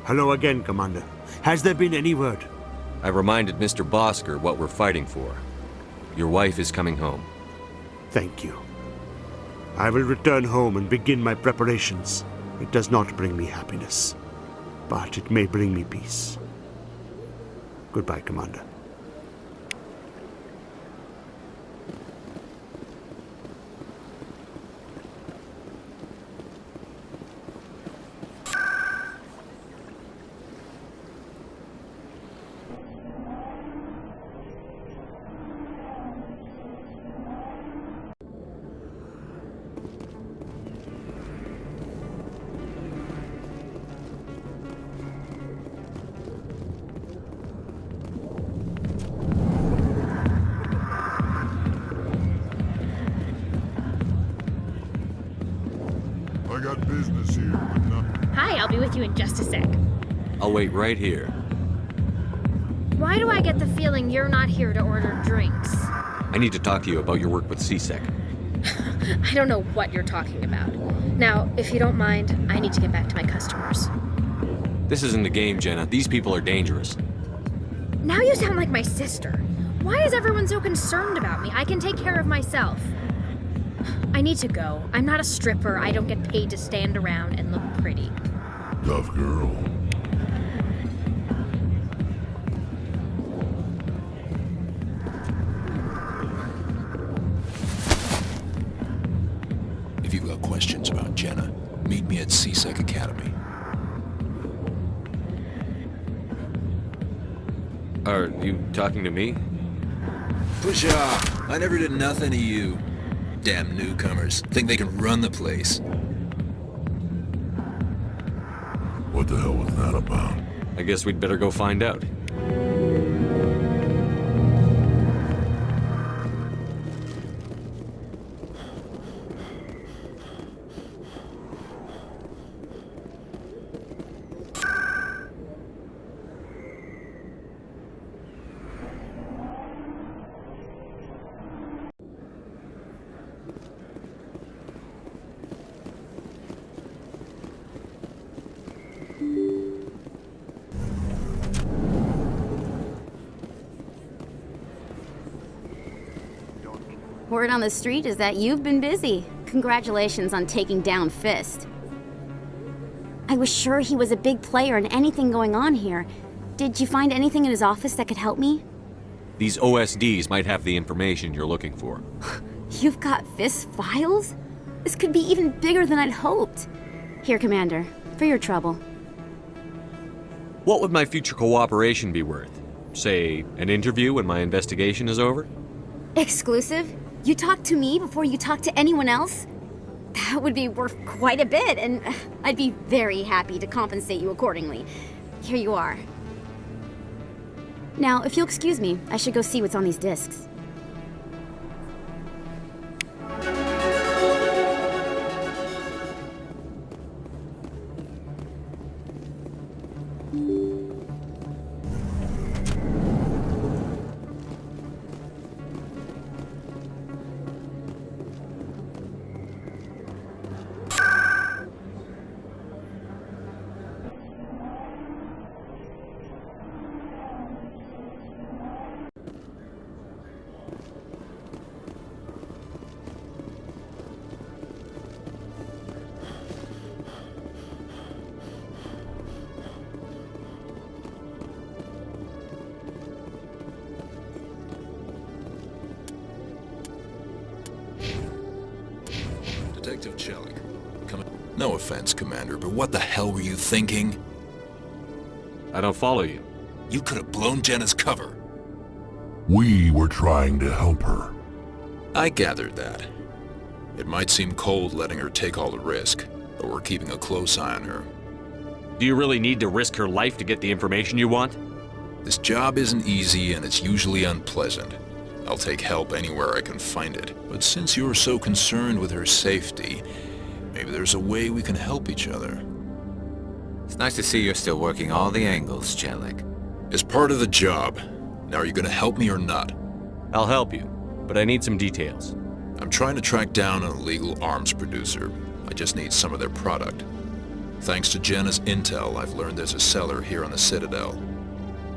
Hello again, Commander. Has there been any word? I reminded Mr. Bosker what we're fighting for. Your wife is coming home. Thank you. I will return home and begin my preparations. It does not bring me happiness, but it may bring me peace. Goodbye, Commander. I got business here, but not... Hi, I'll be with you in just a sec. I'll wait right here. Why do I get the feeling you're not here to order drinks? I need to talk to you about your work with CSEC. I don't know what you're talking about. Now, if you don't mind, I need to get back to my customers. This isn't a game, Jenna. These people are dangerous. Now you sound like my sister. Why is everyone so concerned about me? I can take care of myself. I need to go. I'm not a stripper. I don't get paid to stand around and look pretty. Tough girl. If you've got questions about Jenna, meet me at CSEC Academy. Are you talking to me? Push off! I never did nothing to you. Damn newcomers. Think they can run the place. What the hell was that about? I guess we'd better go find out. Word on the street is that you've been busy. Congratulations on taking down Fist. I was sure he was a big player in anything going on here. Did you find anything in his office that could help me? These OSDs might have the information you're looking for. You've got Fist files? This could be even bigger than I'd hoped. Here, Commander, for your trouble. What would my future cooperation be worth? Say, an interview when my investigation is over? Exclusive? You talk to me before you talk to anyone else? That would be worth quite a bit, and I'd be very happy to compensate you accordingly. Here you are. Now, if you'll excuse me, I should go see what's on these discs. Detective Chelik, come in. No offense, Commander, but what the hell were you thinking? I don't follow you. You could have blown Jenna's cover. We were trying to help her. I gathered that. It might seem cold letting her take all the risk, but we're keeping a close eye on her. Do you really need to risk her life to get the information you want? This job isn't easy and it's usually unpleasant. I'll take help anywhere I can find it. But since you're so concerned with her safety, maybe there's a way we can help each other. It's nice to see you're still working all the angles, Chelik. It's part of the job. Now, are you gonna help me or not? I'll help you, but I need some details. I'm trying to track down an illegal arms producer. I just need some of their product. Thanks to Jenna's intel, I've learned there's a cellar here on the Citadel.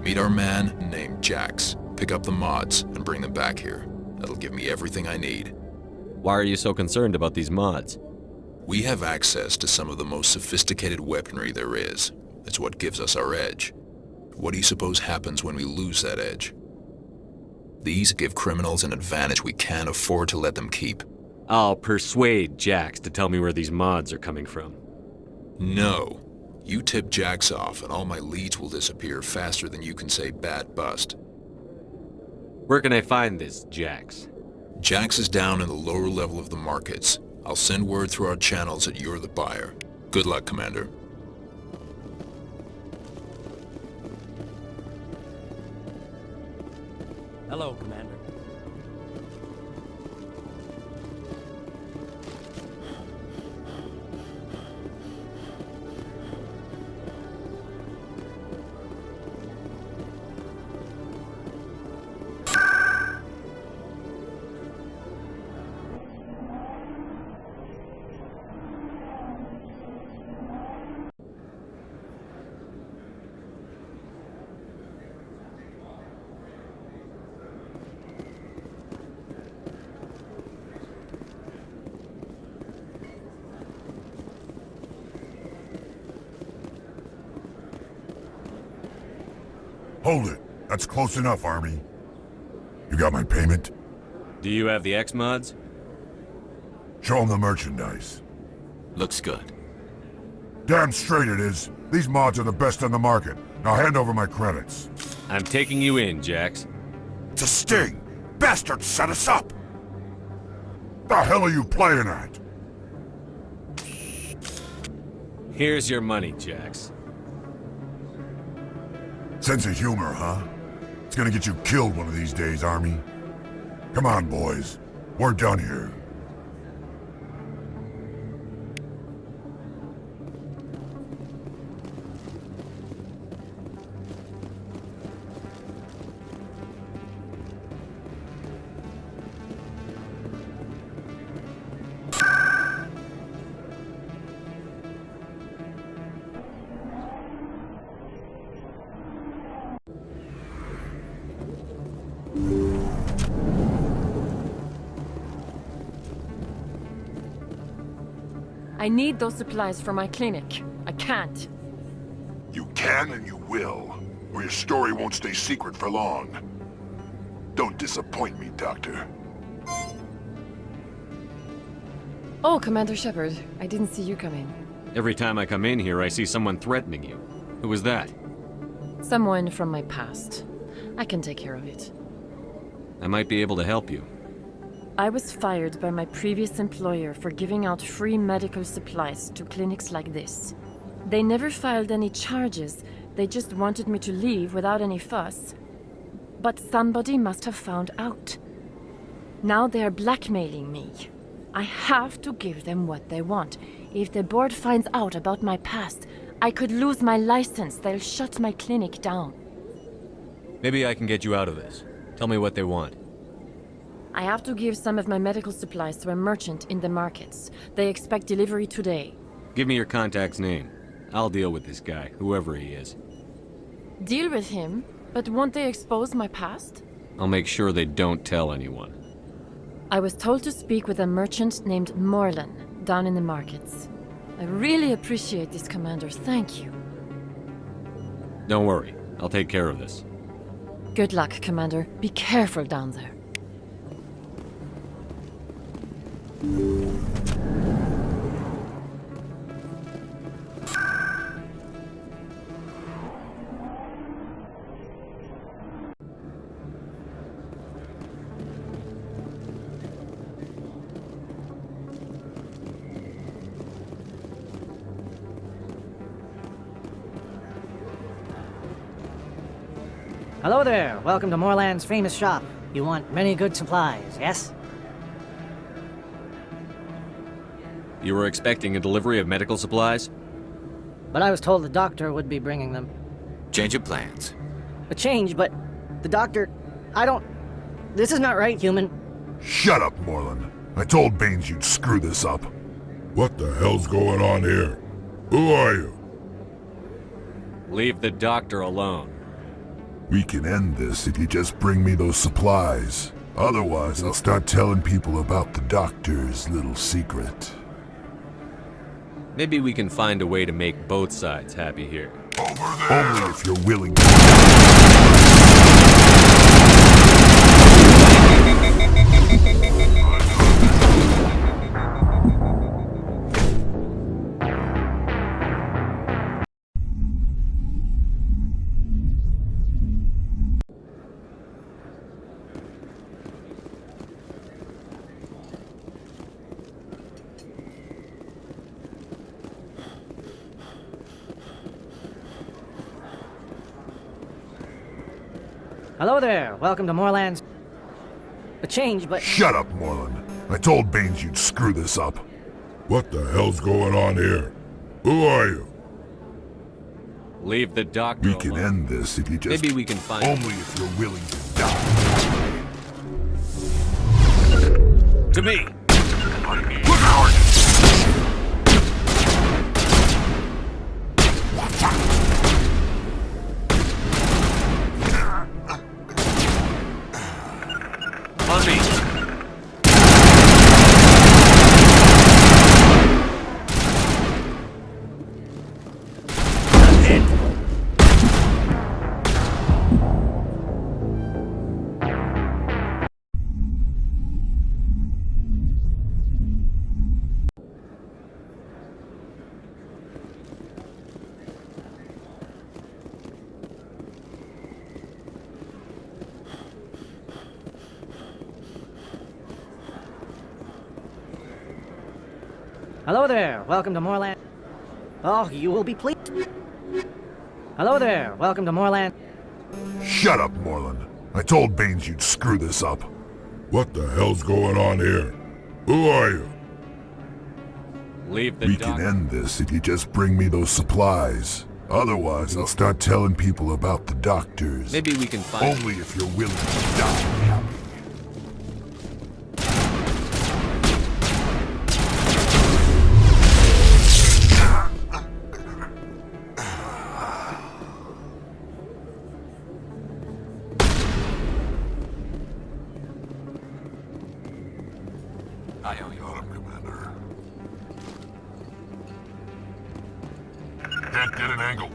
Meet our man named Jax. Pick up the mods and bring them back here. That'll give me everything I need. Why are you so concerned about these mods? We have access to some of the most sophisticated weaponry there is. It's what gives us our edge. What do you suppose happens when we lose that edge? These give criminals an advantage we can't afford to let them keep. I'll persuade Jax to tell me where these mods are coming from. No. You tip Jax off and all my leads will disappear faster than you can say bad bust. Where can I find this Jax? Jax is down in the lower level of the markets. I'll send word through our channels that you're the buyer. Good luck, Commander. Hello, Commander. Hold it. That's close enough, Army. You got my payment? Do you have the X mods? Show them the merchandise. Looks good. Damn straight it is. These mods are the best on the market. Now hand over my credits. I'm taking you in, Jax. It's a sting! Bastards set us up! The hell are you playing at? Here's your money, Jax. Sense of humor, huh? It's gonna get you killed one of these days, Army. Come on, boys. We're done here. I need those supplies for my clinic. I can't. You can and you will, or your story won't stay secret for long. Don't disappoint me, Doctor. Oh, Commander Shepard, I didn't see you come in. Every time I come in here, I see someone threatening you. Who was that? Someone from my past. I can take care of it. I might be able to help you. I was fired by my previous employer for giving out free medical supplies to clinics like this. They never filed any charges, they just wanted me to leave without any fuss. But somebody must have found out. Now they are blackmailing me. I have to give them what they want. If the board finds out about my past, I could lose my license. They'll shut my clinic down. Maybe I can get you out of this. Tell me what they want. I have to give some of my medical supplies to a merchant in the markets. They expect delivery today. Give me your contact's name. I'll deal with this guy, whoever he is. Deal with him? But won't they expose my past? I'll make sure they don't tell anyone. I was told to speak with a merchant named Morlan down in the markets. I really appreciate this, Commander. Thank you. Don't worry. I'll take care of this. Good luck, Commander. Be careful down there. Hello there. Welcome to Morland's famous shop. You want many good supplies, yes? You were expecting a delivery of medical supplies? But I was told the doctor would be bringing them. Change of plans. A change, but the doctor... I don't... This is not right, human. Shut up, Morland. I told Baines you'd screw this up. What the hell's going on here? Who are you? Leave the doctor alone. We can end this if you just bring me those supplies. Otherwise, I'll start telling people about the doctor's little secret. Maybe we can find a way to make both sides happy here. Over there! Only if you're willing to. Hello there. Welcome to Moorlands. A change, but... Shut up, Moreland. I told Baines you'd screw this up. What the hell's going on here? Who are you? Leave the doctor We alone. can end this if you just... Maybe we can find... Only if you're willing to die. To me! Look out! On me! Hello there. Welcome to Moorland. Oh, you will be pleased. Hello there. Welcome to Moorland. Shut up, Moreland. I told Baines you'd screw this up. What the hell's going on here? Who are you? Leave the We doctor... can end this if you just bring me those supplies. Otherwise, I'll start telling people about the doctors. Maybe we can find... Only if you're willing to die. I owe you. Got him, Commander. Can't get an angle.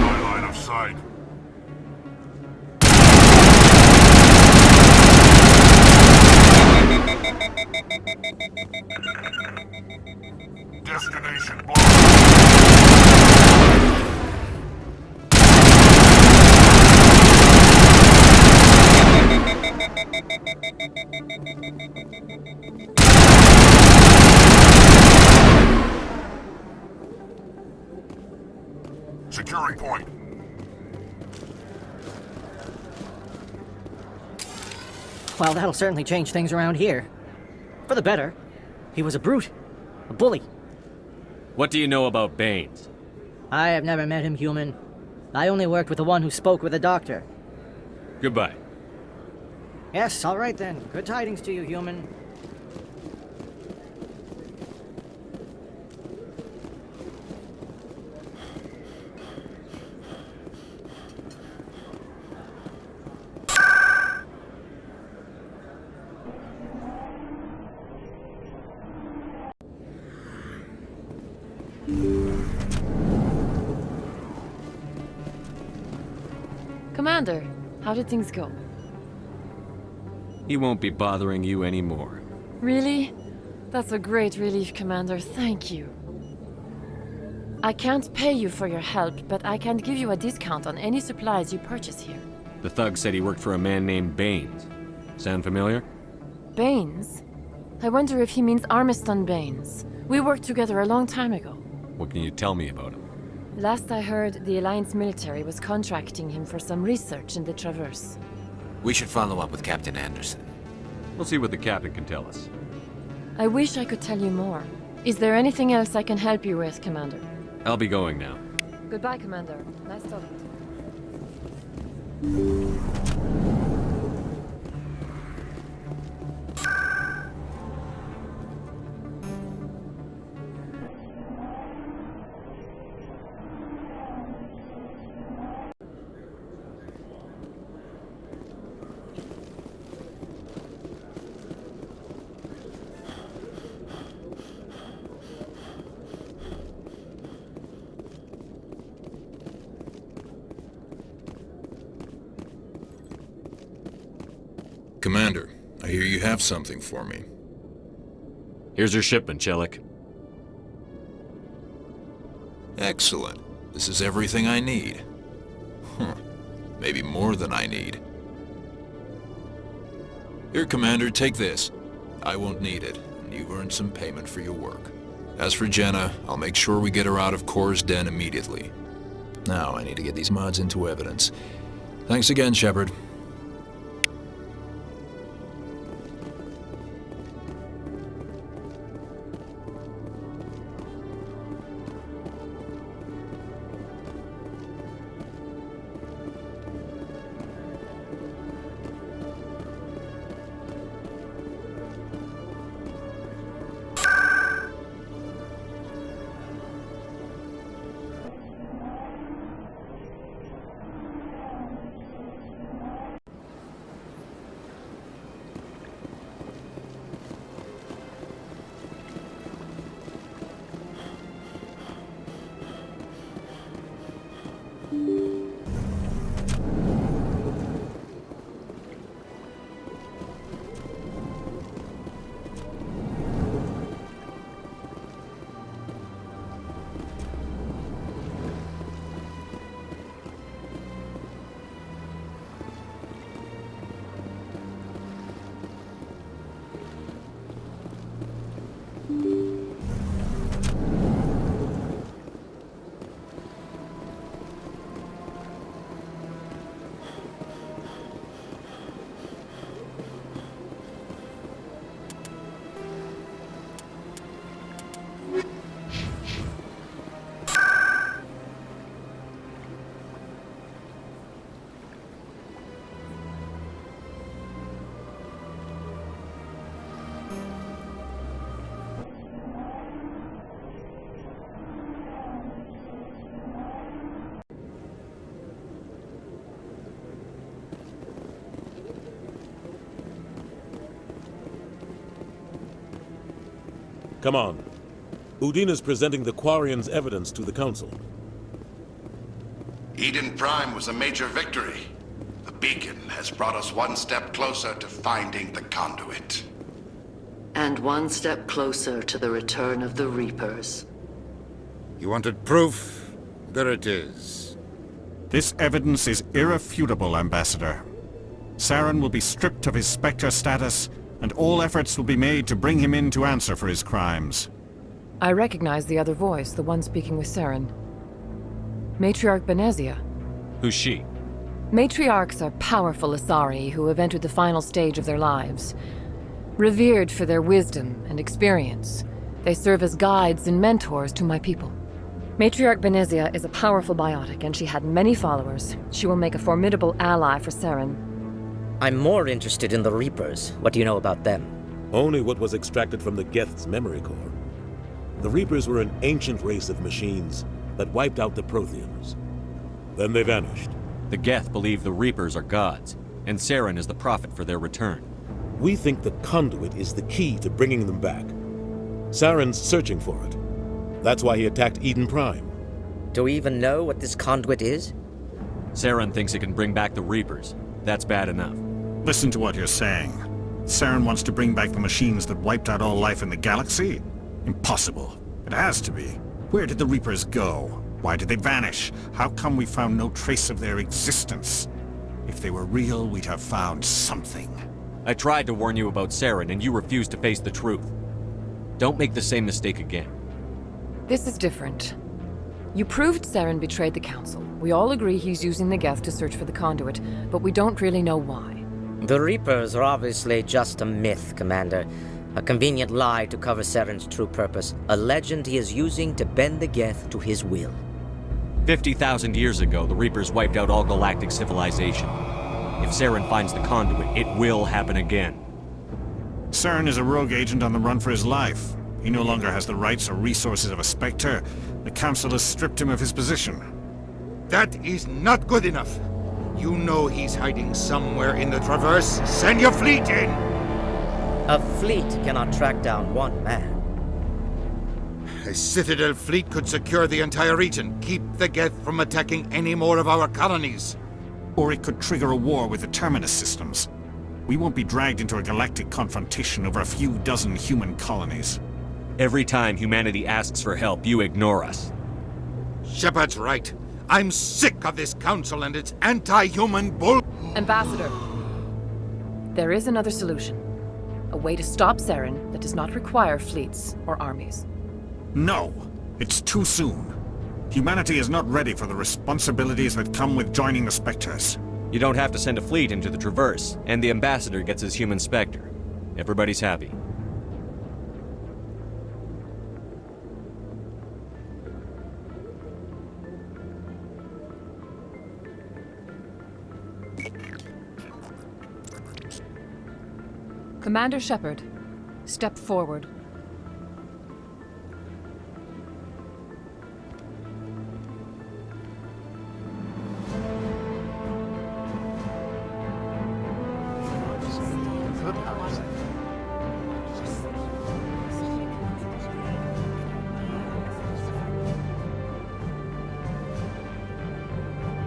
My line of sight. Destination blocked. Securing point. Well, that'll certainly change things around here. For the better. He was a brute. A bully. What do you know about Baines? I have never met him, human. I only worked with the one who spoke with the doctor. Goodbye. Yes, all right then. Good tidings to you, human. Commander, how did things go? He won't be bothering you anymore. Really? That's a great relief, Commander. Thank you. I can't pay you for your help, but I can give you a discount on any supplies you purchase here. The thug said he worked for a man named Baines. Sound familiar? Baines? I wonder if he means Armiston Baines. We worked together a long time ago. What can you tell me about him? Last I heard, the Alliance military was contracting him for some research in the Traverse. We should follow up with Captain Anderson. We'll see what the captain can tell us. I wish I could tell you more. Is there anything else I can help you with, Commander? I'll be going now. Goodbye, Commander. Nice talking to you. Commander, I hear you have something for me. Here's your shipment, Chelik. Excellent. This is everything I need. Maybe more than I need. Here, Commander, take this. I won't need it, and you've earned some payment for your work. As for Jenna, I'll make sure we get her out of Kor's den immediately. Now, I need to get these mods into evidence. Thanks again, Shepard. Come on. Udine is presenting the Quarians' evidence to the Council. Eden Prime was a major victory. The beacon has brought us one step closer to finding the conduit. And one step closer to the return of the Reapers. You wanted proof? There it is. This evidence is irrefutable, Ambassador. Saren will be stripped of his Spectre status, and all efforts will be made to bring him in to answer for his crimes. I recognize the other voice, the one speaking with Saren. Matriarch Benezia. Who's she? Matriarchs are powerful Asari who have entered the final stage of their lives. Revered for their wisdom and experience, they serve as guides and mentors to my people. Matriarch Benezia is a powerful biotic, and she had many followers. She will make a formidable ally for Saren. I'm more interested in the Reapers. What do you know about them? Only what was extracted from the Geth's memory core. The Reapers were an ancient race of machines that wiped out the Protheans. Then they vanished. The Geth believe the Reapers are gods, and Saren is the prophet for their return. We think the conduit is the key to bringing them back. Saren's searching for it. That's why he attacked Eden Prime. Do we even know what this conduit is? Saren thinks it can bring back the Reapers. That's bad enough. Listen to what you're saying. Saren wants to bring back the machines that wiped out all life in the galaxy? Impossible. It has to be. Where did the Reapers go? Why did they vanish? How come we found no trace of their existence? If they were real, we'd have found something. I tried to warn you about Saren, and you refused to face the truth. Don't make the same mistake again. This is different. You proved Saren betrayed the Council. We all agree he's using the Geth to search for the conduit, but we don't really know why. The Reapers are obviously just a myth, Commander. A convenient lie to cover Saren's true purpose. A legend he is using to bend the Geth to his will. 50,000 years ago, the Reapers wiped out all galactic civilization. If Saren finds the conduit, it will happen again. Saren is a rogue agent on the run for his life. He no longer has the rights or resources of a Spectre. The Council has stripped him of his position. That is not good enough. You know he's hiding somewhere in the Traverse. Send your fleet in! A fleet cannot track down one man. A Citadel fleet could secure the entire region, keep the Geth from attacking any more of our colonies. Or it could trigger a war with the Terminus systems. We won't be dragged into a galactic confrontation over a few dozen human colonies. Every time humanity asks for help, you ignore us. Shepard's right. I'm sick of this council and its anti-human bull... Ambassador, there is another solution. A way to stop Saren that does not require fleets or armies. No! It's too soon. Humanity is not ready for the responsibilities that come with joining the Spectres. You don't have to send a fleet into the Traverse, and the Ambassador gets his human Spectre. Everybody's happy. Commander Shepard, step forward.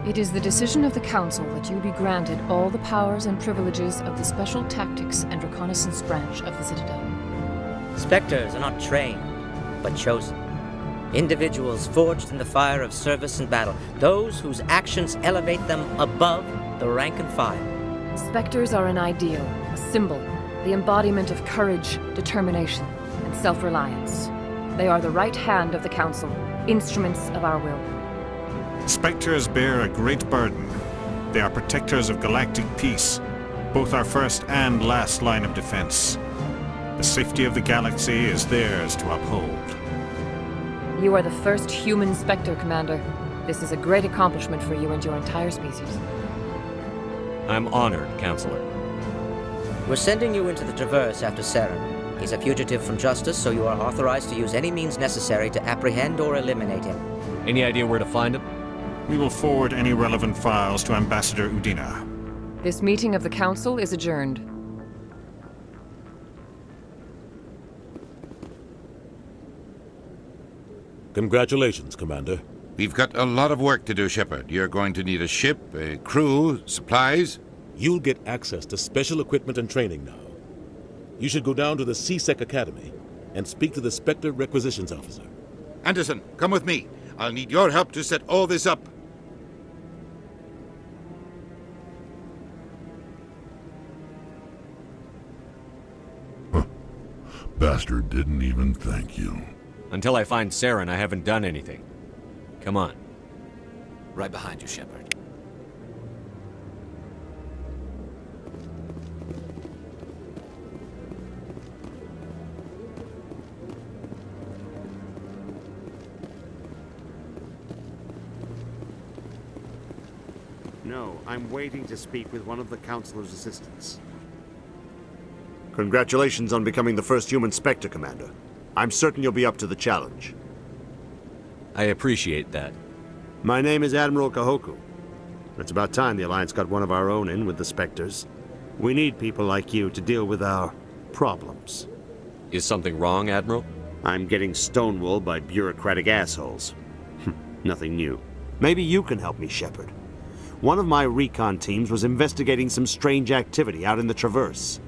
It is the decision of the Council that you be granted all the powers and privileges of the Special Tactics and Reconnaissance branch of the Citadel. Spectres are not trained, but chosen. Individuals forged in the fire of service and battle. Those whose actions elevate them above the rank and file. Spectres are an ideal, a symbol, the embodiment of courage, determination, and self-reliance. They are the right hand of the Council, instruments of our will. Spectres bear a great burden. They are protectors of galactic peace, both our first and last line of defense. The safety of the galaxy is theirs to uphold. You are the first human Spectre, Commander. This is a great accomplishment for you and your entire species. I'm honored, Counselor. We're sending you into the Traverse after Saren. He's a fugitive from justice, so you are authorized to use any means necessary to apprehend or eliminate him. Any idea where to find him? We will forward any relevant files to Ambassador Udina. This meeting of the Council is adjourned. Congratulations, Commander. We've got a lot of work to do, Shepard. You're going to need a ship, a crew, supplies. You'll get access to special equipment and training now. You should go down to the C-Sec Academy and speak to the Spectre Requisitions Officer. Anderson, come with me. I'll need your help to set all this up. Bastard didn't even thank you. Until I find Saren, I haven't done anything. Come on. Right behind you, Shepard. No, I'm waiting to speak with one of the Councilor's assistants. Congratulations on becoming the first human Spectre, Commander. I'm certain you'll be up to the challenge. I appreciate that. My name is Admiral Kahoku. It's about time the Alliance got one of our own in with the Spectres. We need people like you to deal with our problems. Is something wrong, Admiral? I'm getting stonewalled by bureaucratic assholes. Nothing new. Maybe you can help me, Shepard. One of my recon teams was investigating some strange activity out in the Traverse.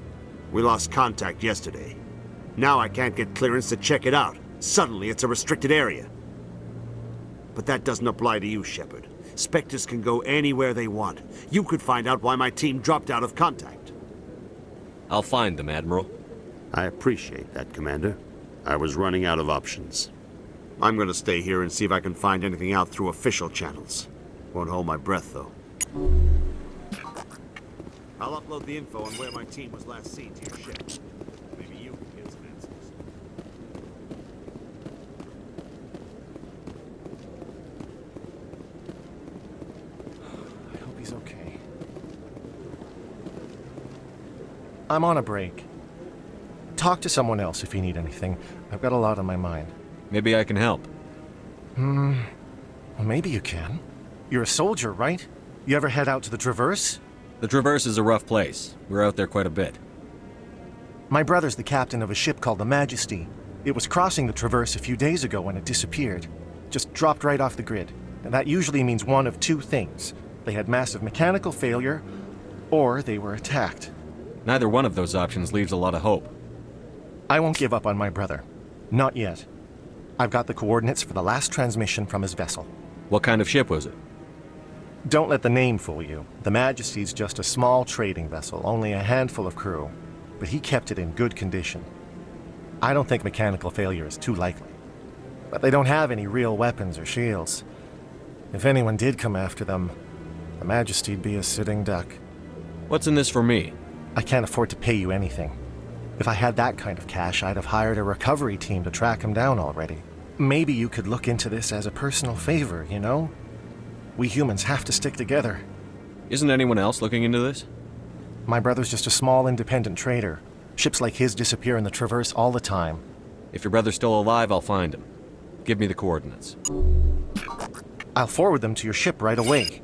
We lost contact yesterday. Now I can't get clearance to check it out. Suddenly it's a restricted area. But that doesn't apply to you, Shepard. Spectres can go anywhere they want. You could find out why my team dropped out of contact. I'll find them, Admiral. I appreciate that, Commander. I was running out of options. I'm gonna stay here and see if I can find anything out through official channels. Won't hold my breath, though. I'll upload the info on where my team was last seen to your ship. Maybe you can get some... everything's okay. I'm on a break. Talk to someone else if you need anything. I've got a lot on my mind. Maybe I can help. Well, maybe you can. You're a soldier, right? You ever head out to the Traverse? The Traverse is a rough place. We're out there quite a bit. My brother's the captain of a ship called the Majesty. It was crossing the Traverse a few days ago when it disappeared. Just dropped right off the grid. And that usually means one of two things. They had massive mechanical failure, or they were attacked. Neither one of those options leaves a lot of hope. I won't give up on my brother. Not yet. I've got the coordinates for the last transmission from his vessel. What kind of ship was it? Don't let the name fool you. The Majesty's just a small trading vessel, only a handful of crew. But he kept it in good condition. I don't think mechanical failure is too likely. But they don't have any real weapons or shields. If anyone did come after them, the Majesty'd be a sitting duck. What's in this for me? I can't afford to pay you anything. If I had that kind of cash, I'd have hired a recovery team to track him down already. Maybe you could look into this as a personal favor, you know? We humans have to stick together. Isn't anyone else looking into this? My brother's just a small independent trader. Ships like his disappear in the Traverse all the time. If your brother's still alive, I'll find him. Give me the coordinates. I'll forward them to your ship right away.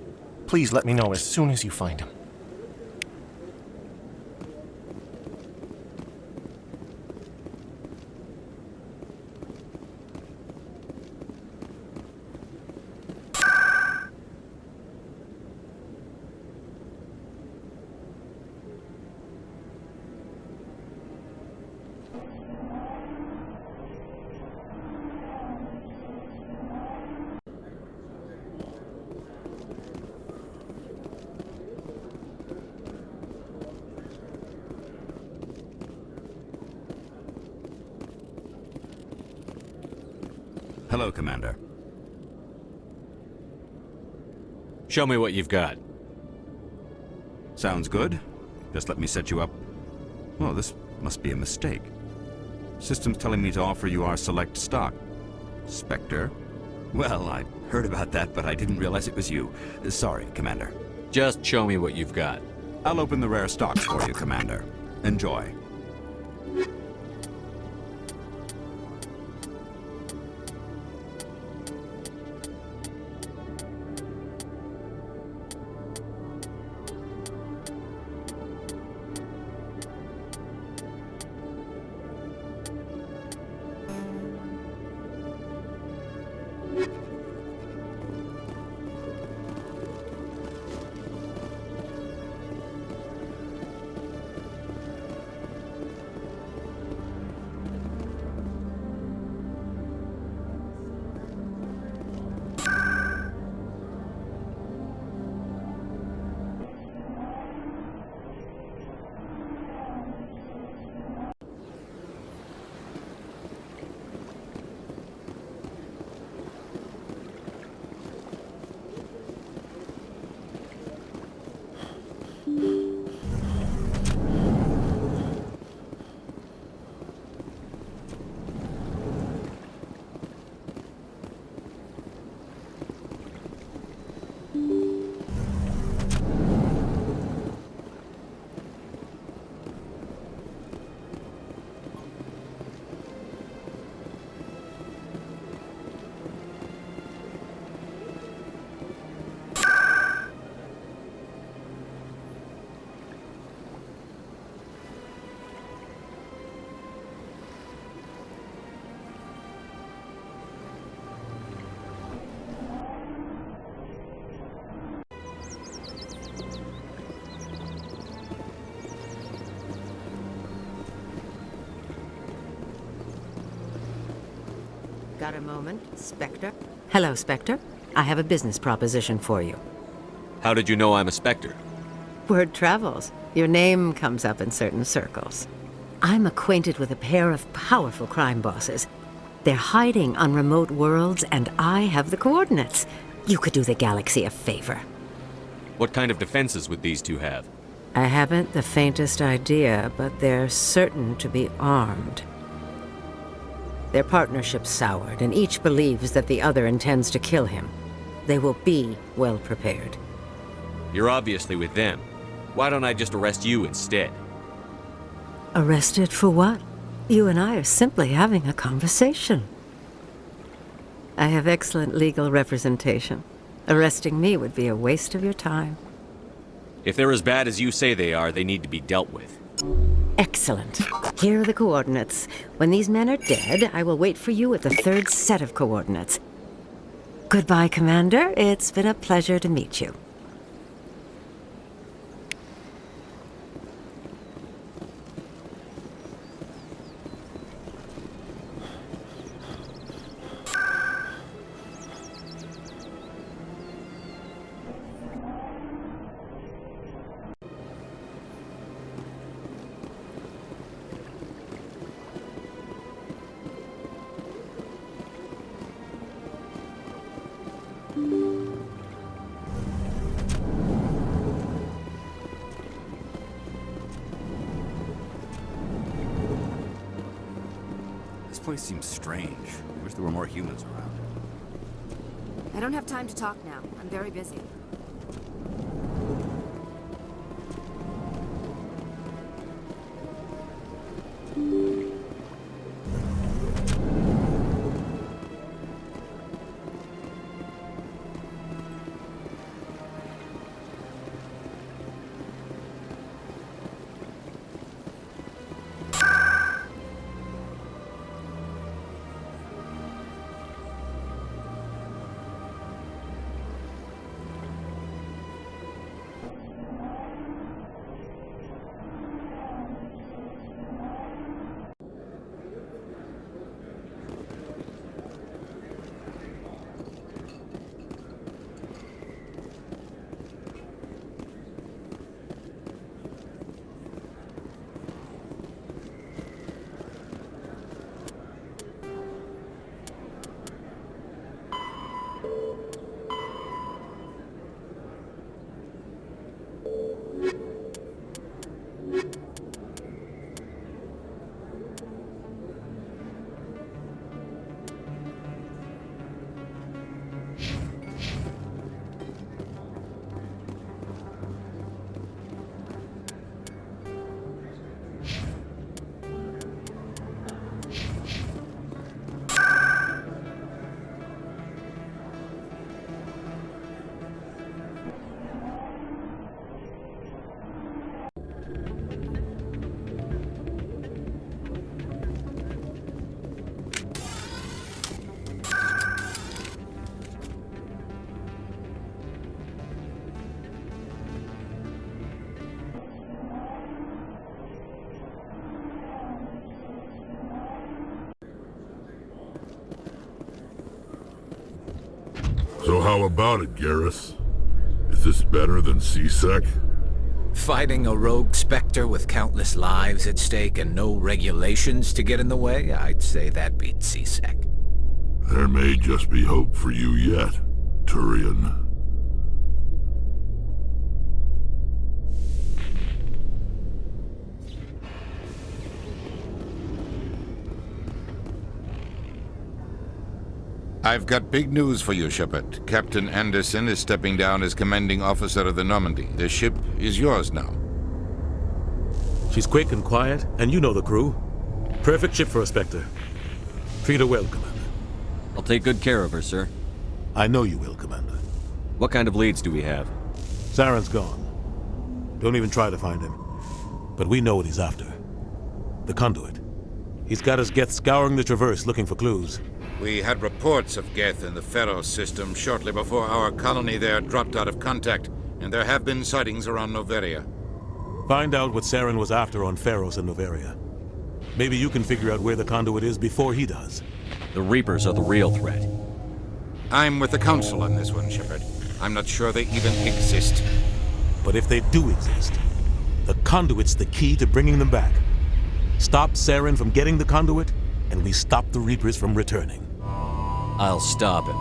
Please let me know as soon as you find him. Hello, Commander. Show me what you've got. Sounds good. Just let me set you up. Oh, this must be a mistake. System's telling me to offer you our select stock. Spectre? Well, I heard about that, but I didn't realize it was you. Sorry, Commander. Just show me what you've got. I'll open the rare stocks for you, Commander. Enjoy. Got a moment, Spectre? Hello, Spectre. I have a business proposition for you. How did you know I'm a Spectre? Word travels. Your name comes up in certain circles. I'm acquainted with a pair of powerful crime bosses. They're hiding on remote worlds, and I have the coordinates. You could do the galaxy a favor. What kind of defenses would these two have? I haven't the faintest idea, but they're certain to be armed. Their partnership's soured, and each believes that the other intends to kill him. They will be well prepared. You're obviously with them. Why don't I just arrest you instead? Arrested for what? You and I are simply having a conversation. I have excellent legal representation. Arresting me would be a waste of your time. If they're as bad as you say they are, they need to be dealt with. Excellent. Here are the coordinates. When these men are dead, I will wait for you at the third set of coordinates. Goodbye, Commander. It's been a pleasure to meet you. This place seems strange. I wish there were more humans around. I don't have time to talk now. I'm very busy. So how about it, Garrus? Is this better than C-Sec? Fighting a rogue Spectre with countless lives at stake and no regulations to get in the way? I'd say that beats C-Sec. There may just be hope for you yet, Turian. I've got big news for you, Shepard. Captain Anderson is stepping down as commanding officer of the Normandy. The ship is yours now. She's quick and quiet, and you know the crew. Perfect ship for a Spectre. Treat her well, Commander. I'll take good care of her, sir. I know you will, Commander. What kind of leads do we have? Saren's gone. Don't even try to find him. But we know what he's after. The conduit. He's got his Geth scouring the Traverse looking for clues. We had reports of Geth in the Pharaoh system shortly before our colony there dropped out of contact, and there have been sightings around Noveria. Find out what Saren was after on Pharos and Noveria. Maybe you can figure out where the conduit is before he does. The Reapers are the real threat. I'm with the Council on this one, Shepard. I'm not sure they even exist. But if they do exist, the conduit's the key to bringing them back. Stop Saren from getting the conduit, and we stop the Reapers from returning. I'll stop him.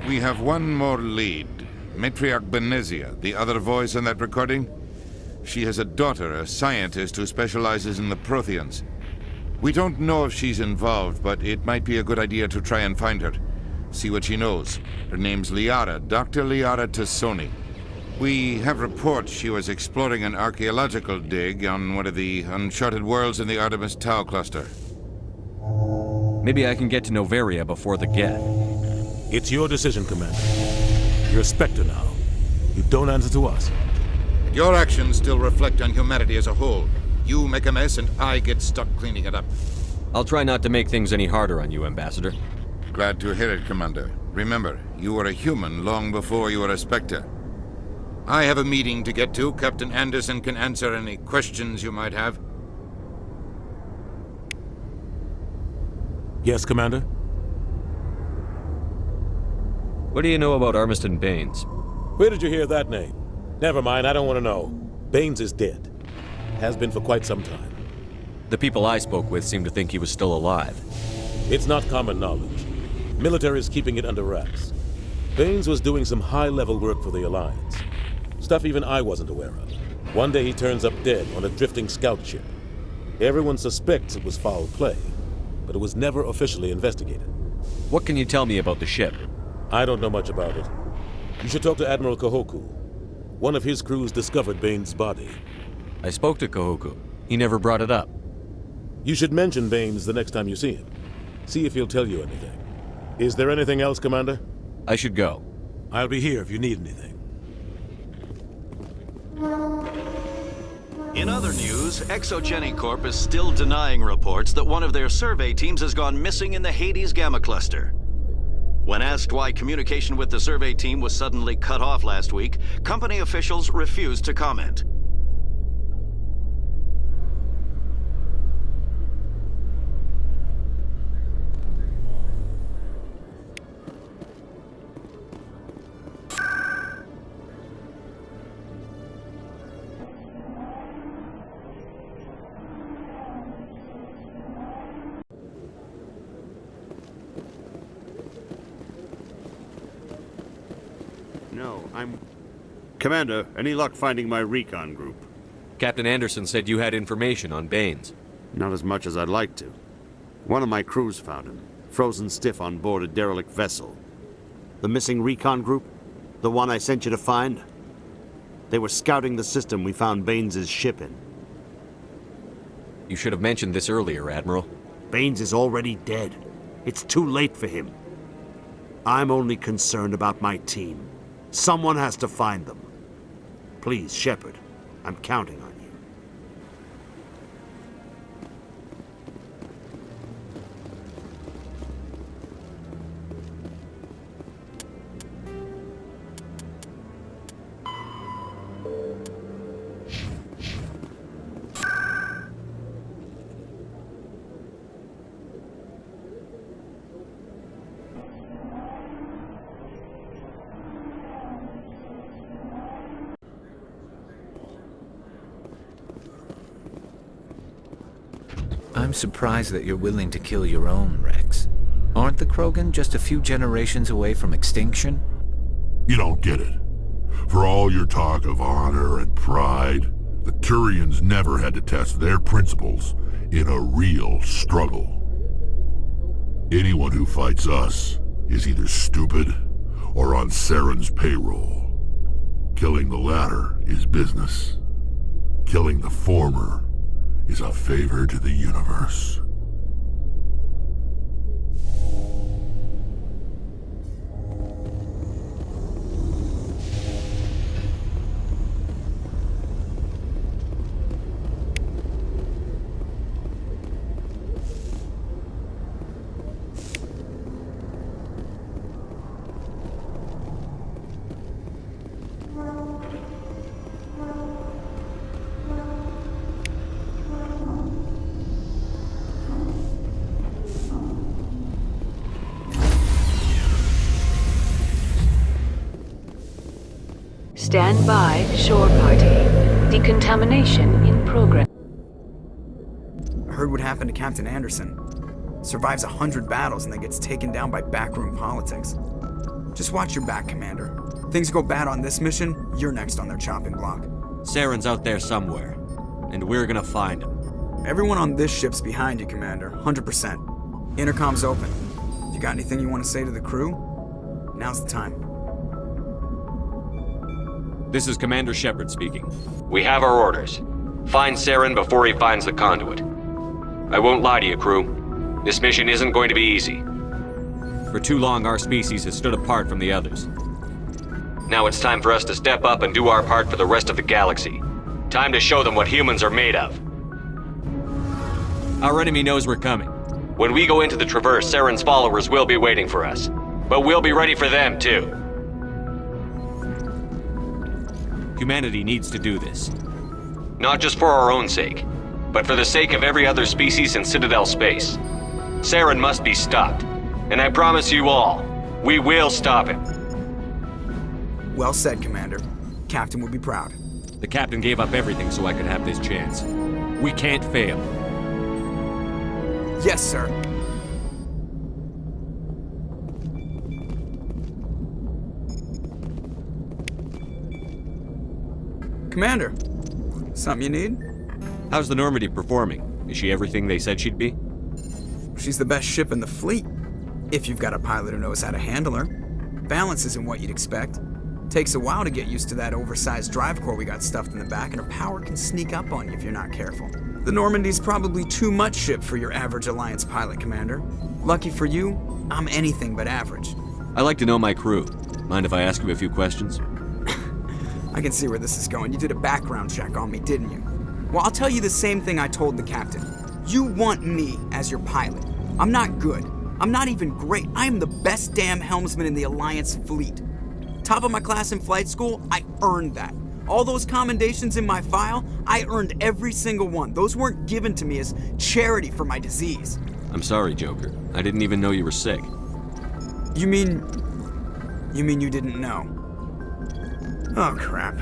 We have one more lead. Matriarch Benezia, the other voice in that recording. She has a daughter, a scientist who specializes in the Protheans. We don't know if she's involved, but it might be a good idea to try and find her. see what she knows. Her name's Liara, Dr. Liara Tassoni. We have reports she was exploring an archaeological dig on one of the uncharted worlds in the Artemis Tau cluster. Maybe I can get to Novaria before the Geth. It's your decision, Commander. You're a Spectre now. You don't answer to us. Your actions still reflect on humanity as a whole. You make a mess and I get stuck cleaning it up. I'll try not to make things any harder on you, Ambassador. Glad to hear it, Commander. Remember, you were a human long before you were a Spectre. I have a meeting to get to. Captain Anderson can answer any questions you might have. Yes, Commander? What do you know about Armiston Baines? Where did you hear that name? Never mind, I don't want to know. Baines is dead. Has been for quite some time. The people I spoke with seem to think he was still alive. It's not common knowledge. Military is keeping it under wraps. Baines was doing some high-level work for the Alliance. Stuff even I wasn't aware of. One day he turns up dead on a drifting scout ship. Everyone suspects it was foul play, but it was never officially investigated. What can you tell me about the ship? I don't know much about it. You should talk to Admiral Kahoku. One of his crews discovered Baines' body. I spoke to Kahoku. He never brought it up. You should mention Baines the next time you see him. See if he'll tell you anything. Is there anything else, Commander? I should go. I'll be here if you need anything. In other news, Exogeny Corp is still denying reports that one of their survey teams has gone missing in the Hades Gamma Cluster. When asked why communication with the survey team was suddenly cut off last week, company officials refused to comment. No, Commander, any luck finding my recon group? Captain Anderson said you had information on Baines. Not as much as I'd like to. One of my crews found him, frozen stiff on board a derelict vessel. The missing recon group? The one I sent you to find? They were scouting the system we found Baines' ship in. You should have mentioned this earlier, Admiral. Baines is already dead. It's too late for him. I'm only concerned about my team. Someone has to find them. Please, Shepard, I'm counting on you. I'm surprised that you're willing to kill your own, Rex. Aren't the Krogan just a few generations away from extinction? You don't get it. For all your talk of honor and pride, the Turians never had to test their principles in a real struggle. Anyone who fights us is either stupid or on Saren's payroll. Killing the latter is business. Killing the former is a favor to the universe. Stand by, shore party. Decontamination in progress. Heard what happened to Captain Anderson. Survives 100 battles and then gets taken down by backroom politics. Just watch your back, Commander. Things go bad on this mission, you're next on their chopping block. Saren's out there somewhere, and we're gonna find him. Everyone on this ship's behind you, Commander. 100%. Intercom's open. If You got anything you want to say to the crew? Now's the time. This is Commander Shepard speaking. We have our orders. Find Saren before he finds the conduit. I won't lie to you, crew. This mission isn't going to be easy. For too long, our species has stood apart from the others. Now it's time for us to step up and do our part for the rest of the galaxy. Time to show them what humans are made of. Our enemy knows we're coming. When we go into the Traverse, Saren's followers will be waiting for us. But we'll be ready for them, too. Humanity needs to do this. Not just for our own sake, but for the sake of every other species in Citadel space. Saren must be stopped. And I promise you all, we will stop him. Well said, Commander. Captain will be proud. The captain gave up everything so I could have this chance. We can't fail. Yes, sir. Commander, something you need? How's the Normandy performing? Is she everything they said she'd be? She's the best ship in the fleet, if you've got a pilot who knows how to handle her. Balance isn't what you'd expect. Takes a while to get used to that oversized drive core we got stuffed in the back, and her power can sneak up on you if you're not careful. The Normandy's probably too much ship for your average Alliance pilot, Commander. Lucky for you, I'm anything but average. I like to know my crew. Mind if I ask you a few questions? I can see where this is going. You did a background check on me, didn't you? Well, I'll tell you the same thing I told the captain. You want me as your pilot. I'm not good. I'm not even great. I am the best damn helmsman in the Alliance fleet. Top of my class in flight school, I earned that. All those commendations in my file, I earned every single one. Those weren't given to me as charity for my disease. I'm sorry, Joker. I didn't even know you were sick. You mean you didn't know? Oh, crap.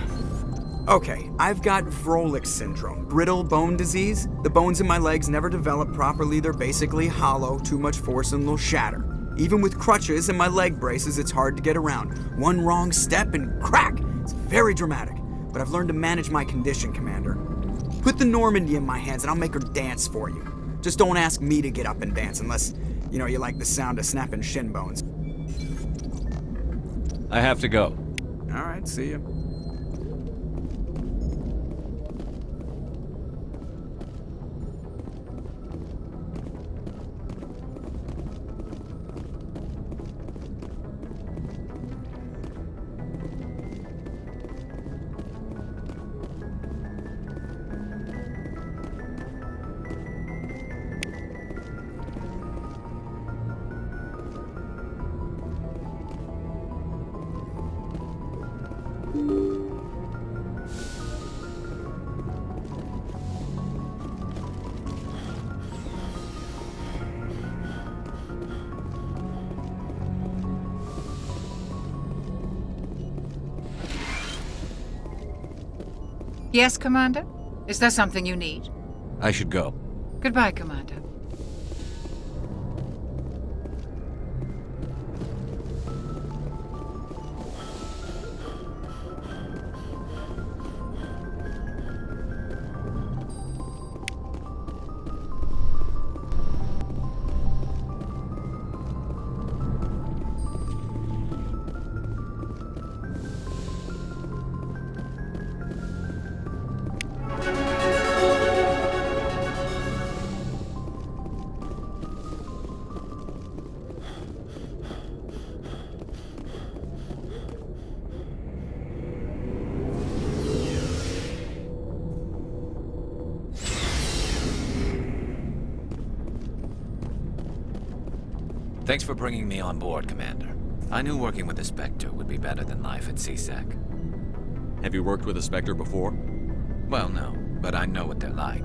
Okay, I've got Vrolik's syndrome, brittle bone disease. The bones in my legs never develop properly. They're basically hollow, too much force and they'll shatter. Even with crutches and my leg braces, it's hard to get around. One wrong step and crack! It's very dramatic. But I've learned to manage my condition, Commander. Put the Normandy in my hands and I'll make her dance for you. Just don't ask me to get up and dance unless, you like the sound of snapping shin bones. I have to go. All right, see you. Yes, Commander? Is there something you need? I should go. Goodbye, Commander. Thanks for bringing me on board, Commander. I knew working with the Spectre would be better than life at CSEC. Have you worked with a Spectre before? Well, no, but I know what they're like.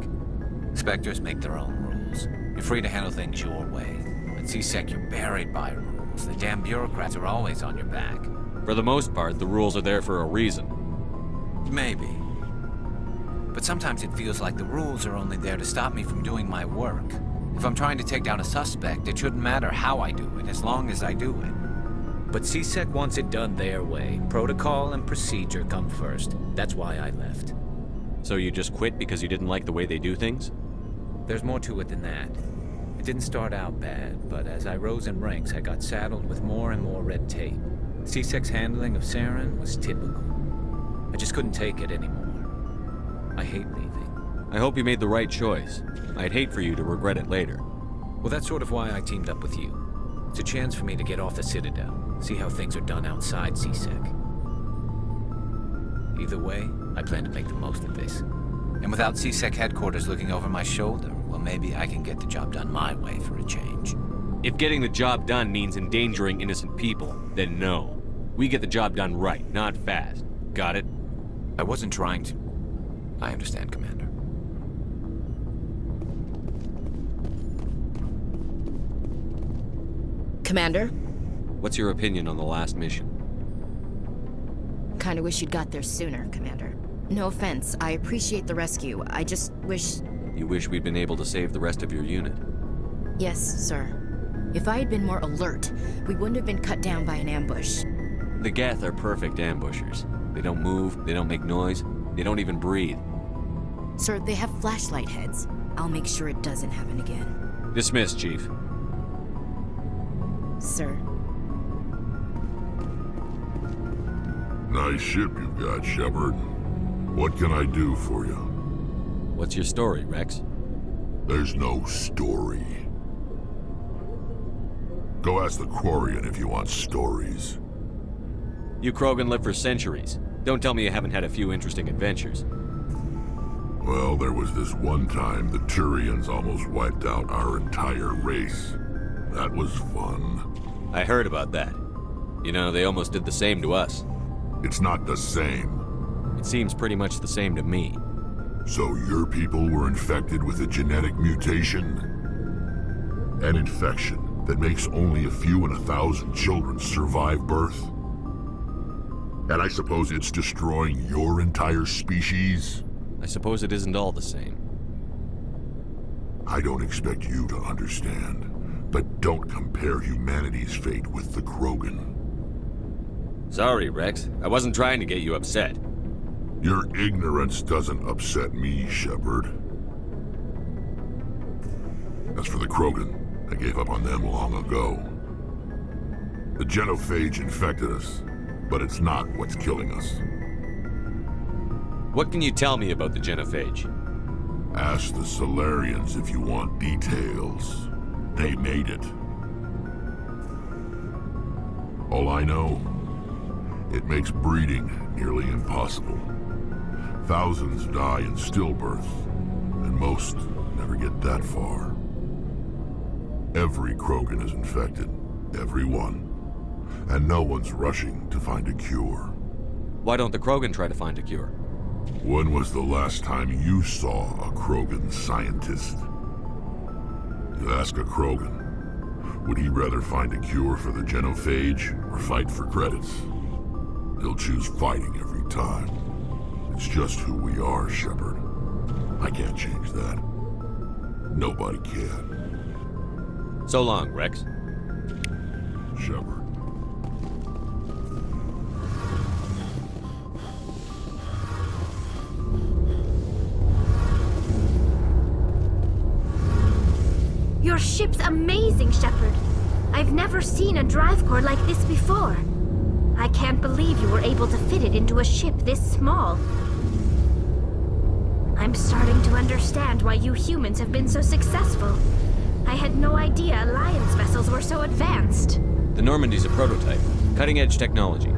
Spectres make their own rules. You're free to handle things your way. At CSEC, you're buried by rules. The damn bureaucrats are always on your back. For the most part, the rules are there for a reason. Maybe. But sometimes it feels like the rules are only there to stop me from doing my work. If I'm trying to take down a suspect, it shouldn't matter how I do it, as long as I do it. But CSEC wants it done their way. Protocol and procedure come first. That's why I left. So you just quit because you didn't like the way they do things? There's more to it than that. It didn't start out bad, but as I rose in ranks, I got saddled with more and more red tape. C-Sec's handling of Saren was typical. I just couldn't take it anymore. I hate leaving. I hope you made the right choice. I'd hate for you to regret it later. Well, that's sort of why I teamed up with you. It's a chance for me to get off the Citadel, see how things are done outside C-Sec. Either way, I plan to make the most of this. And without C-Sec headquarters looking over my shoulder, well, maybe I can get the job done my way for a change. If getting the job done means endangering innocent people, then no. We get the job done right, not fast. Got it? I wasn't trying to. I understand, Commander. Commander? What's your opinion on the last mission? Kinda wish you'd got there sooner, Commander. No offense, I appreciate the rescue. I just wish... You wish we'd been able to save the rest of your unit? Yes, sir. If I had been more alert, we wouldn't have been cut down by an ambush. The Geth are perfect ambushers. They don't move, they don't make noise, they don't even breathe. Sir, they have flashlight heads. I'll make sure it doesn't happen again. Dismissed, Chief. Sir. Nice ship you've got, Shepard. What can I do for you? What's your story, Rex? There's no story. Go ask the Quarian if you want stories. You Krogan live for centuries. Don't tell me you haven't had a few interesting adventures. Well, there was this one time the Turians almost wiped out our entire race. That was fun. I heard about that. You know, they almost did the same to us. It's not the same. It seems pretty much the same to me. So your people were infected with a genetic mutation? An infection that makes only a few in 1,000 children survive birth? And I suppose it's destroying your entire species? I suppose it isn't all the same. I don't expect you to understand, but don't compare humanity's fate with the Krogan. Sorry, Rex. I wasn't trying to get you upset. Your ignorance doesn't upset me, Shepard. As for the Krogan, I gave up on them long ago. The genophage infected us, but it's not what's killing us. What can you tell me about the genophage? Ask the Solarians if you want details. They made it. All I know, it makes breeding nearly impossible. Thousands die in stillbirth, and most never get that far. Every Krogan is infected, every one. And no one's rushing to find a cure. Why don't the Krogan try to find a cure? When was the last time you saw a Krogan scientist? You ask a Krogan, would he rather find a cure for the genophage or fight for credits? He'll choose fighting every time. It's just who we are, Shepard. I can't change that. Nobody can. So long, Rex. Shepard. Your ship's amazing, Shepard. I've never seen a drive core like this before. I can't believe you were able to fit it into a ship this small. I'm starting to understand why you humans have been so successful. I had no idea Alliance vessels were so advanced. The Normandy's a prototype. Cutting-edge technology.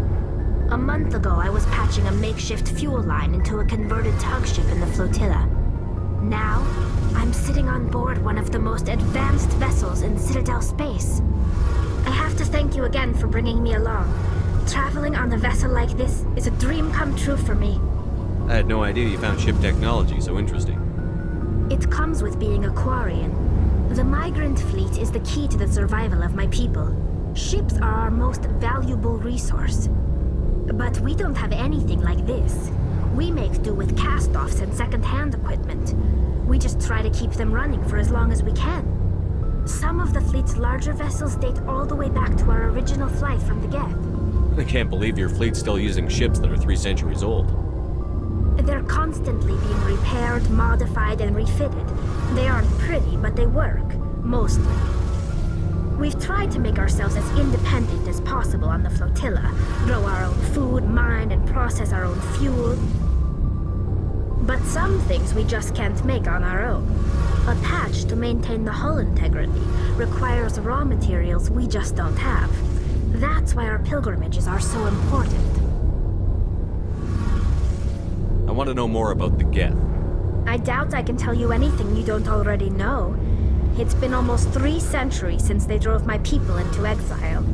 A month ago, I was patching a makeshift fuel line into a converted tug ship in the flotilla. Now, I'm sitting on board one of the most advanced vessels in Citadel space. I have to thank you again for bringing me along. Traveling on a vessel like this is a dream come true for me. I had no idea you found ship technology so interesting. It comes with being a Quarian. The migrant fleet is the key to the survival of my people. Ships are our most valuable resource. But we don't have anything like this. We make do with cast-offs and second-hand equipment. We just try to keep them running for as long as we can. Some of the fleet's larger vessels date all the way back to our original flight from the Geth. I can't believe your fleet's still using ships that are 3 centuries old. They're constantly being repaired, modified, and refitted. They aren't pretty, but they work. Mostly. We've tried to make ourselves as independent as possible on the flotilla, grow our own food, mine, and process our own fuel. But some things we just can't make on our own. A patch to maintain the hull integrity requires raw materials we just don't have. That's why our pilgrimages are so important. I want to know more about the Geth. I doubt I can tell you anything you don't already know. It's been almost 3 centuries since they drove my people into exile.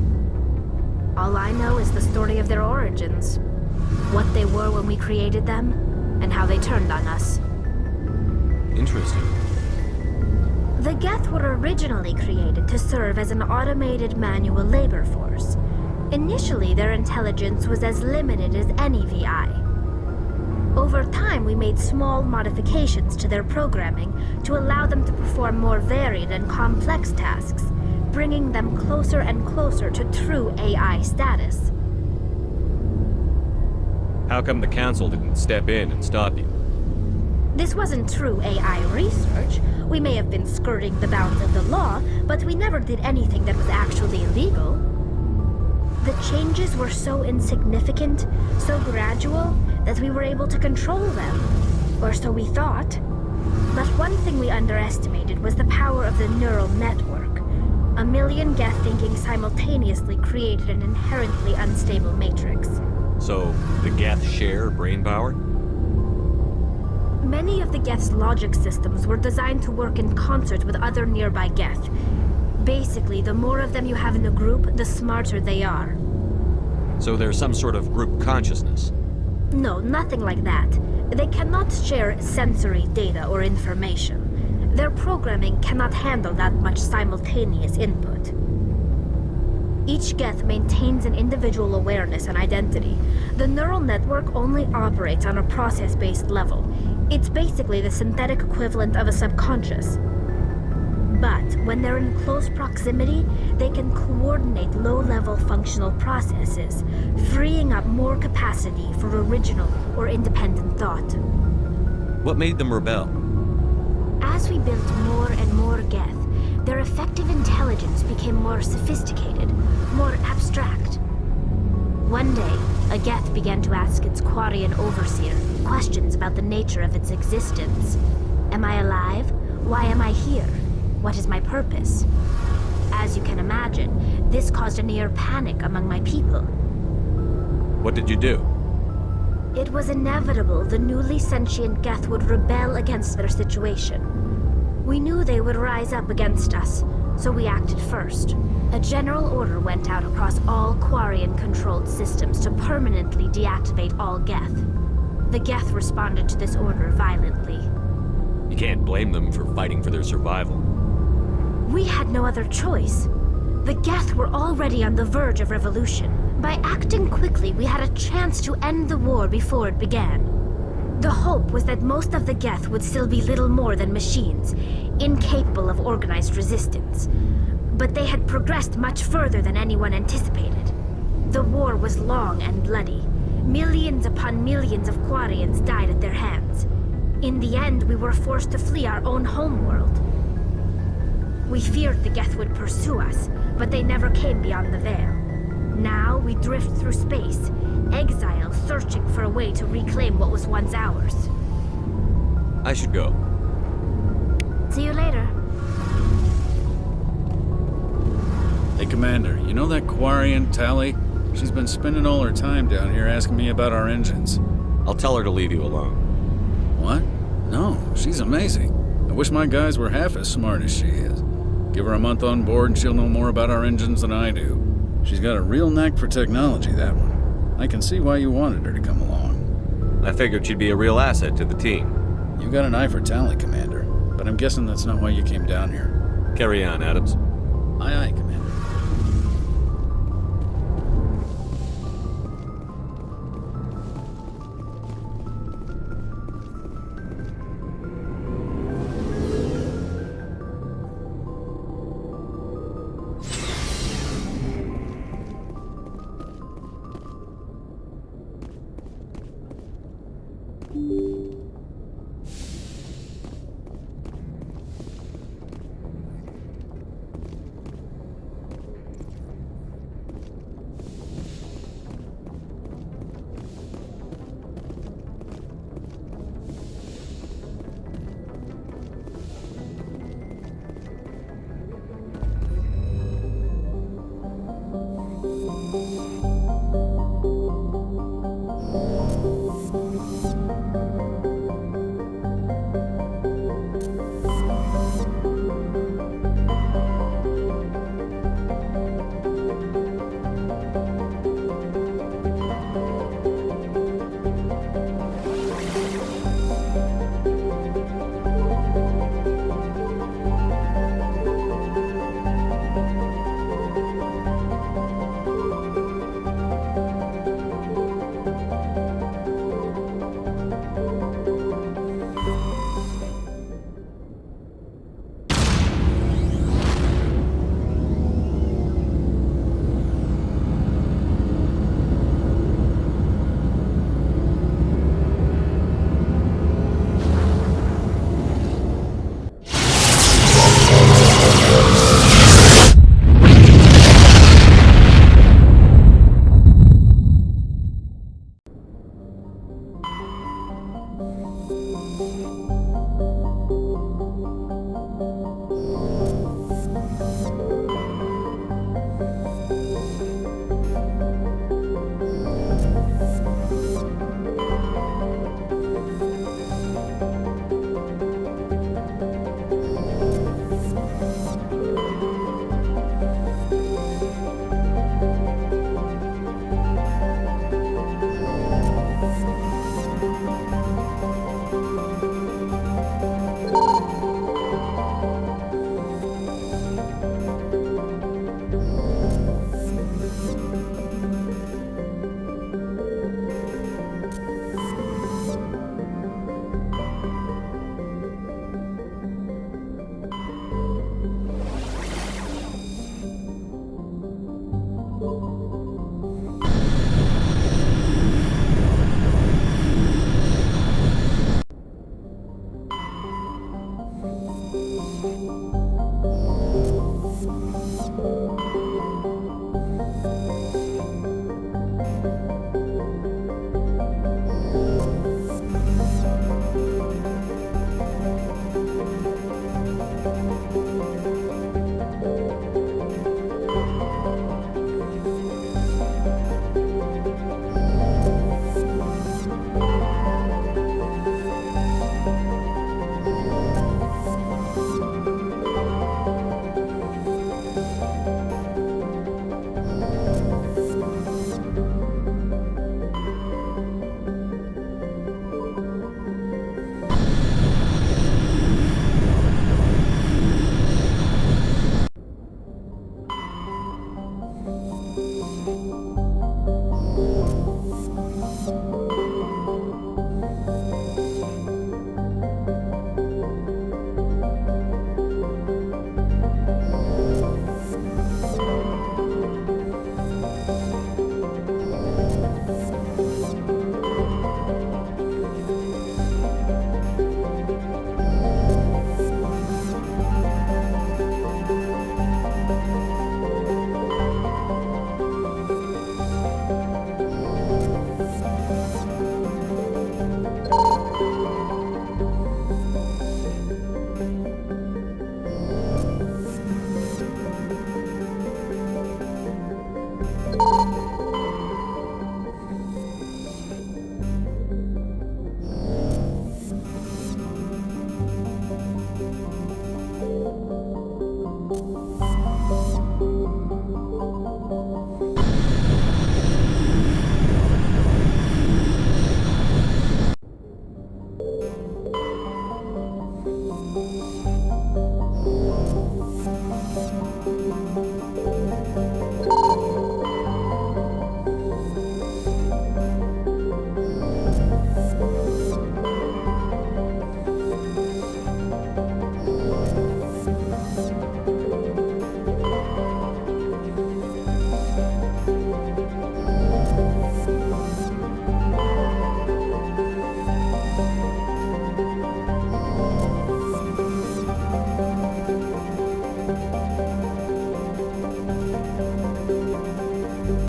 All I know is the story of their origins. What they were when we created them, and how they turned on us. Interesting. The Geth were originally created to serve as an automated manual labor force. Initially, their intelligence was as limited as any VI. Over time, we made small modifications to their programming to allow them to perform more varied and complex tasks, bringing them closer and closer to true AI status. How come the Council didn't step in and stop you? This wasn't true AI research. We may have been skirting the bounds of the law, but we never did anything that was actually illegal. The changes were so insignificant, so gradual, that we were able to control them. Or so we thought. But one thing we underestimated was the power of the neural network. 1 million Geth thinking simultaneously created an inherently unstable matrix. So, the Geth share brain power? Many of the Geth's logic systems were designed to work in concert with other nearby Geth. Basically, the more of them you have in a group, the smarter they are. So there's some sort of group consciousness? No, nothing like that. They cannot share sensory data or information. Their programming cannot handle that much simultaneous input. Each Geth maintains an individual awareness and identity. The neural network only operates on a process-based level. It's basically the synthetic equivalent of a subconscious. But when they're in close proximity, they can coordinate low-level functional processes, freeing up more capacity for original or independent thought. What made them rebel? As we built more and more Geth, their effective intelligence became more sophisticated, more abstract. One day, a Geth began to ask its Quarian overseer questions about the nature of its existence. Am I alive? Why am I here? What is my purpose? As you can imagine, this caused a near panic among my people. What did you do? It was inevitable the newly sentient Geth would rebel against their situation. We knew they would rise up against us, so we acted first. A general order went out across all Quarian-controlled systems to permanently deactivate all Geth. The Geth responded to this order violently. You can't blame them for fighting for their survival. We had no other choice. The Geth were already on the verge of revolution. By acting quickly, we had a chance to end the war before it began. The hope was that most of the Geth would still be little more than machines, incapable of organized resistance. But they had progressed much further than anyone anticipated. The war was long and bloody. Millions upon millions of Quarians died at their hands. In the end, we were forced to flee our own homeworld. We feared the Geth would pursue us, but they never came beyond the Veil. Now we drift through space, exile searching for a way to reclaim what was once ours. I should go. See you later. Hey, Commander, you know that Quarian, Tally? She's been spending all her time down here asking me about our engines. I'll tell her to leave you alone. What? No, she's amazing. I wish my guys were half as smart as she is. Give her a month on board and she'll know more about our engines than I do. She's got a real knack for technology, that one. I can see why you wanted her to come along. I figured she'd be a real asset to the team. You got an eye for Tally, Commander, but I'm guessing that's not why you came down here. Carry on, Adams. Aye, aye, Commander. Council.